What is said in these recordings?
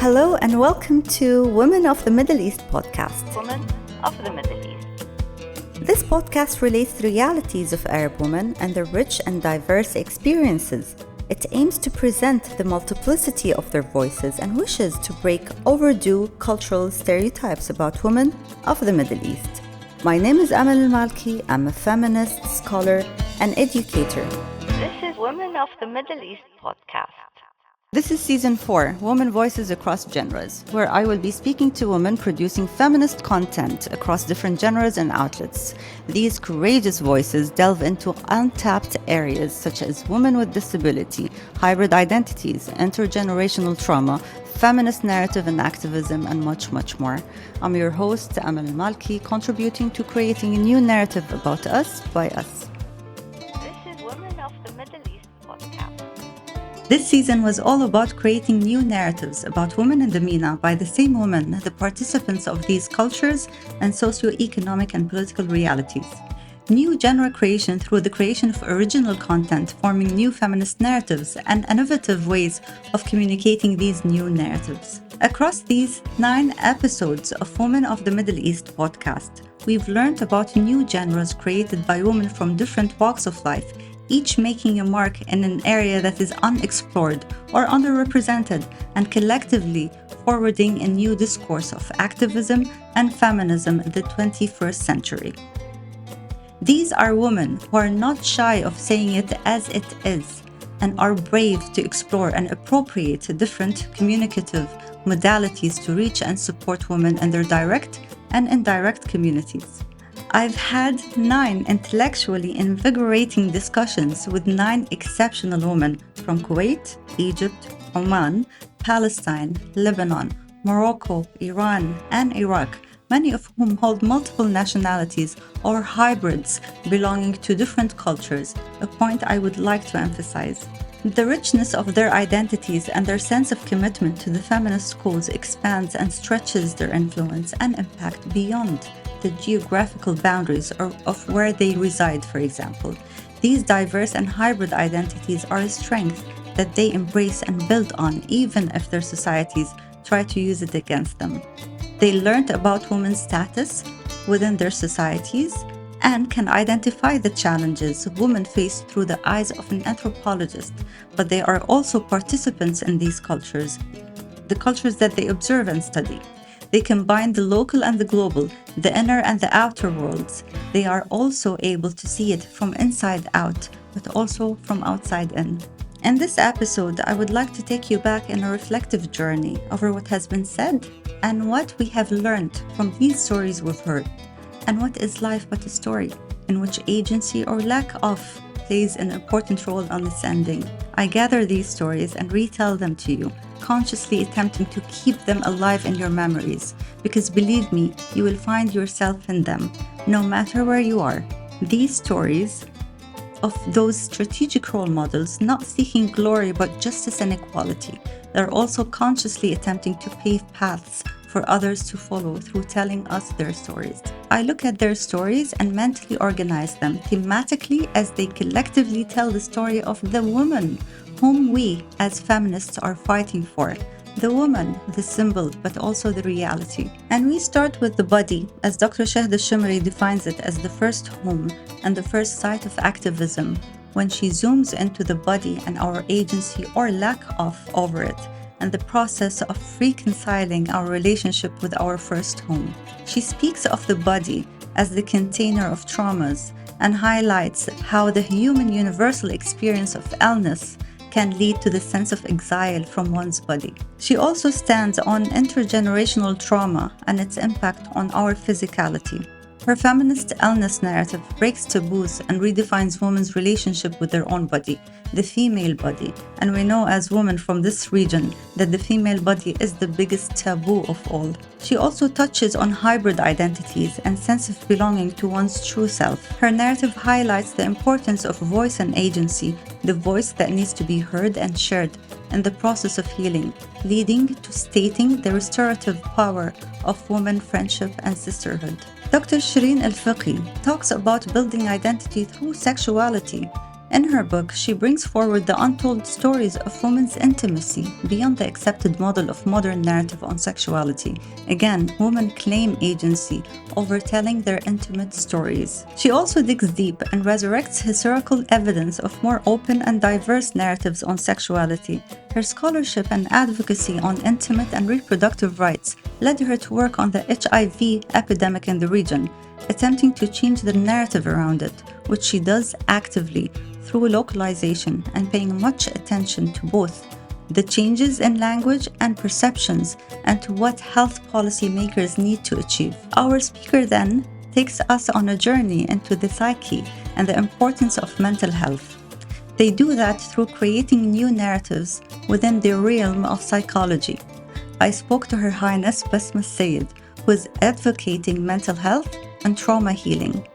Hello and welcome to Women of the Middle East podcast. Women of the Middle East. This podcast relates the realities of Arab women and their rich and diverse experiences. It aims to present the multiplicity of their voices and wishes to break overdue cultural stereotypes about women of the Middle East. My name is Amal Al-Malki. I'm a feminist, scholar, and educator. This is Women of the Middle East podcast. This is Season 4, Women Voices Across Genres, where I will be speaking to women producing feminist content across different genres and outlets. These courageous voices delve into untapped areas such as women with disability, hybrid identities, intergenerational trauma, feminist narrative and activism, and much, much more. I'm your host, Amal Al-Malki, contributing to creating a new narrative about us by us. This is Women of the Middle East podcast. This season was all about creating new narratives about women in the MENA by the same women, the participants of these cultures and socio-economic and political realities. New genre creation through the creation of original content, forming new feminist narratives and innovative ways of communicating these new narratives. Across these 9 episodes of Women of the Middle East podcast, we've learned about new genres created by women from different walks of life, each making a mark in an area that is unexplored or underrepresented, and collectively forwarding a new discourse of activism and feminism in the 21st century. These are women who are not shy of saying it as it is and are brave to explore and appropriate different communicative modalities to reach and support women in their direct and indirect communities. I've had 9 intellectually invigorating discussions with 9 exceptional women from Kuwait, Egypt, Oman, Palestine, Lebanon, Morocco, Iran, and Iraq, many of whom hold multiple nationalities or hybrids belonging to different cultures, a point I would like to emphasize. The richness of their identities and their sense of commitment to the feminist cause expands and stretches their influence and impact beyond the geographical boundaries of where they reside, for example. These diverse and hybrid identities are a strength that they embrace and build on, even if their societies try to use it against them. They learned about women's status within their societies and can identify the challenges women face through the eyes of an anthropologist, but they are also participants in these cultures, the cultures that they observe and study. They combine the local and the global, the inner and the outer worlds. They are also able to see it from inside out, but also from outside in. In this episode, I would like to take you back in a reflective journey over what has been said and what we have learned from these stories we've heard. And what is life but a story, in which agency or lack of plays an important role on its ending. I gather these stories and retell them to you, consciously attempting to keep them alive in your memories, because believe me, you will find yourself in them, no matter where you are. These stories of those strategic role models not seeking glory but justice and equality, they're also consciously attempting to pave paths for others to follow through telling us their stories. I look at their stories and mentally organize them thematically as they collectively tell the story of the woman whom we as feminists are fighting for. The woman, the symbol, but also the reality. And we start with the body, as Dr. Shahd al-Shimri defines it as the first home and the first site of activism, when she zooms into the body and our agency or lack of over it, and the process of reconciling our relationship with our first home. She speaks of the body as the container of traumas and highlights how the human universal experience of illness can lead to the sense of exile from one's body. She also stands on intergenerational trauma and its impact on our physicality. Her feminist illness narrative breaks taboos and redefines women's relationship with their own body, the female body. And we know as women from this region that the female body is the biggest taboo of all. She also touches on hybrid identities and sense of belonging to one's true self. Her narrative highlights the importance of voice and agency, the voice that needs to be heard and shared in the process of healing, leading to stating the restorative power of women, friendship, and sisterhood. Dr. Shireen Al-Fiqi talks about building identity through sexuality, In her book, she brings forward the untold stories of women's intimacy beyond the accepted model of modern narrative on sexuality. Again, women claim agency over telling their intimate stories. She also digs deep and resurrects historical evidence of more open and diverse narratives on sexuality. Her scholarship and advocacy on intimate and reproductive rights led her to work on the HIV epidemic in the region, attempting to change the narrative around it, which she does actively through localization and paying much attention to both the changes in language and perceptions and to what health policymakers need to achieve. Our speaker then takes us on a journey into the psyche and the importance of mental health. They do that through creating new narratives within the realm of psychology. I spoke to Her Highness Basma Sayed, who is advocating mental health and trauma healing.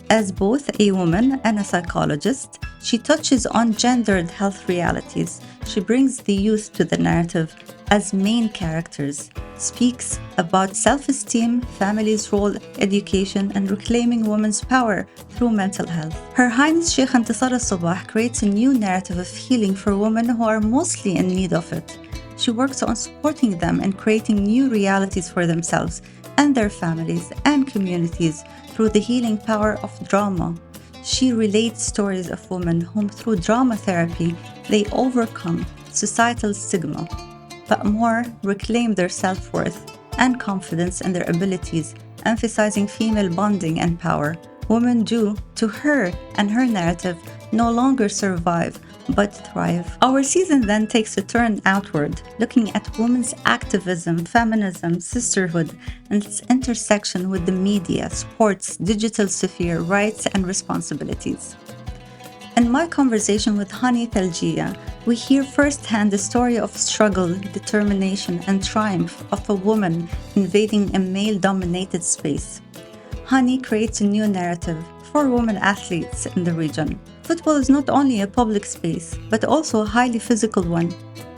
As both a woman and a psychologist, she touches on gendered health realities. She brings the youth to the narrative as main characters, speaks about self-esteem, family's role, education, and reclaiming women's power through mental health. Her Highness Sheikh Intisar al-Sabah creates a new narrative of healing for women who are mostly in need of it. She works on supporting them and creating new realities for themselves and their families and communities through the healing power of drama. She relates stories of women whom through drama therapy they overcome societal stigma, but more reclaim their self-worth and confidence in their abilities, emphasizing female bonding and power. Women do, to her and her narrative, no longer survive, but thrive. Our season then takes a turn outward, looking at women's activism, feminism, sisterhood, and its intersection with the media, sports, digital sphere, rights, and responsibilities. In my conversation with Hani Thaljiya, we hear firsthand the story of struggle, determination, and triumph of a woman invading a male-dominated space. Hani creates a new narrative for women athletes in the region. Football is not only a public space, but also a highly physical one.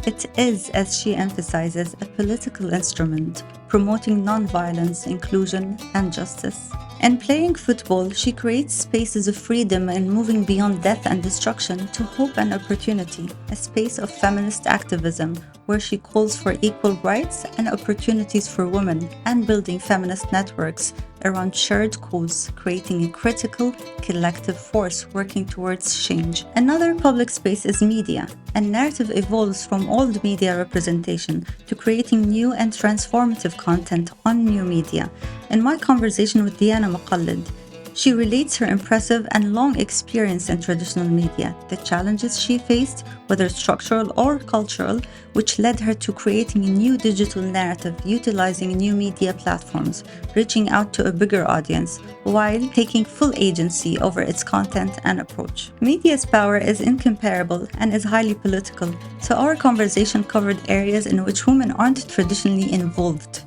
It is, as she emphasizes, a political instrument, promoting nonviolence, inclusion, and justice. In playing football, she creates spaces of freedom and moving beyond death and destruction to hope and opportunity, a space of feminist activism where she calls for equal rights and opportunities for women and building feminist networks around shared cause, creating a critical, collective force working towards change. Another public space is media, and narrative evolves from old media representation to creating new and transformative content on new media. In my conversation with Diana Muqallid, she relates her impressive and long experience in traditional media, the challenges she faced, whether structural or cultural, which led her to creating a new digital narrative utilizing new media platforms, reaching out to a bigger audience, while taking full agency over its content and approach. Media's power is incomparable and is highly political, so our conversation covered areas in which women aren't traditionally involved.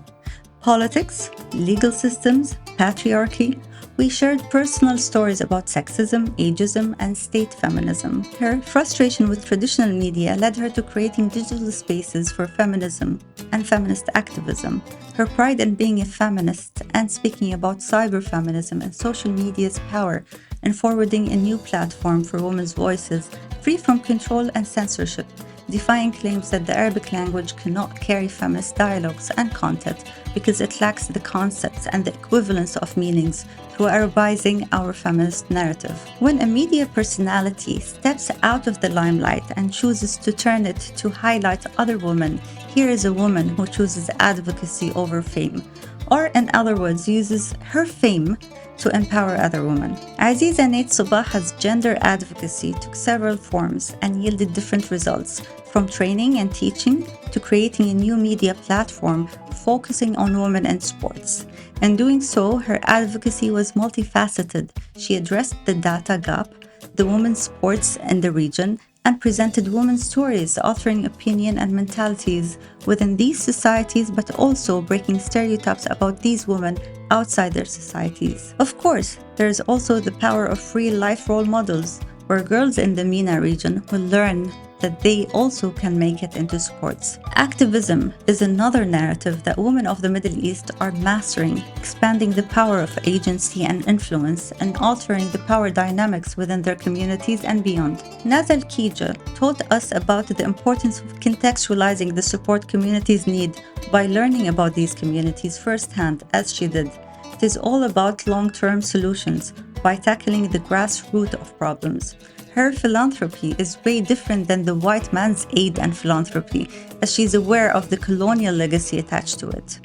Politics, legal systems, patriarchy. We shared personal stories about sexism, ageism, and state feminism. Her frustration with traditional media led her to creating digital spaces for feminism and feminist activism. Her pride in being a feminist and speaking about cyberfeminism and social media's power in forwarding a new platform for women's voices free from control and censorship, defying claims that the Arabic language cannot carry feminist dialogues and content because it lacks the concepts and the equivalence of meanings through Arabizing our feminist narrative. When a media personality steps out of the limelight and chooses to turn it to highlight other women, here is a woman who chooses advocacy over fame, or in other words, uses her fame to empower other women. Aziza Nate Subaha's gender advocacy took several forms and yielded different results, from training and teaching to creating a new media platform focusing on women in sports. In doing so, her advocacy was multifaceted. She addressed the data gap, the women's sports in the region, and presented women's stories, offering opinion and mentalities within these societies, but also breaking stereotypes about these women outside their societies. Of course, there is also the power of real-life role models, where girls in the MENA region will learn that they also can make it into sports. Activism is another narrative that women of the Middle East are mastering, expanding the power of agency and influence and altering the power dynamics within their communities and beyond. Nazal Kija taught us about the importance of contextualizing the support communities need by learning about these communities firsthand, as she did. It is all about long-term solutions by tackling the grassroots of problems. Her philanthropy is way different than the white man's aid and philanthropy, as she's aware of the colonial legacy attached to it.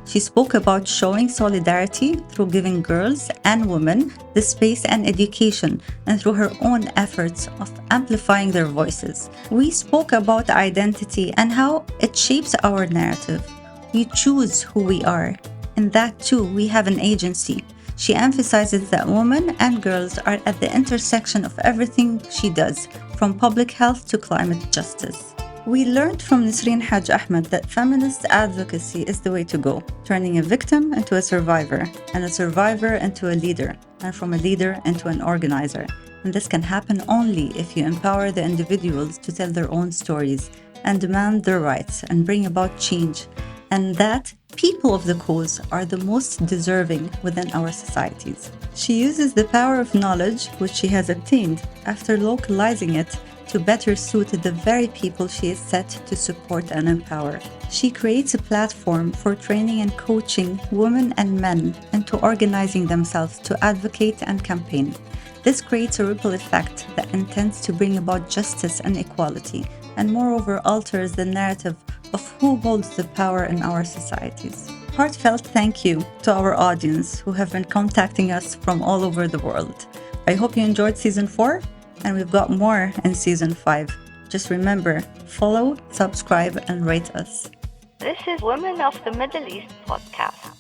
She spoke about showing solidarity through giving girls and women the space and education, and through her own efforts of amplifying their voices. We spoke about identity and how it shapes our narrative. We choose who we are. In that too, we have an agency. She emphasizes that women and girls are at the intersection of everything she does, from public health to climate justice. We learned from Nisreen Haj Ahmed that feminist advocacy is the way to go, turning a victim into a survivor, and a survivor into a leader, and from a leader into an organizer. And this can happen only if you empower the individuals to tell their own stories and demand their rights and bring about change, and that people of the cause are the most deserving within our societies. She uses the power of knowledge, which she has obtained, after localizing it to better suit the very people she is set to support and empower. She creates a platform for training and coaching women and men into organizing themselves to advocate and campaign. This creates a ripple effect that intends to bring about justice and equality, and moreover alters the narrative of who holds the power in our societies. Heartfelt thank you to our audience who have been contacting us from all over the world. I hope you enjoyed season 4, and we've got more in season 5. Just remember, follow, subscribe, and rate us. This is Women of the Middle East podcast.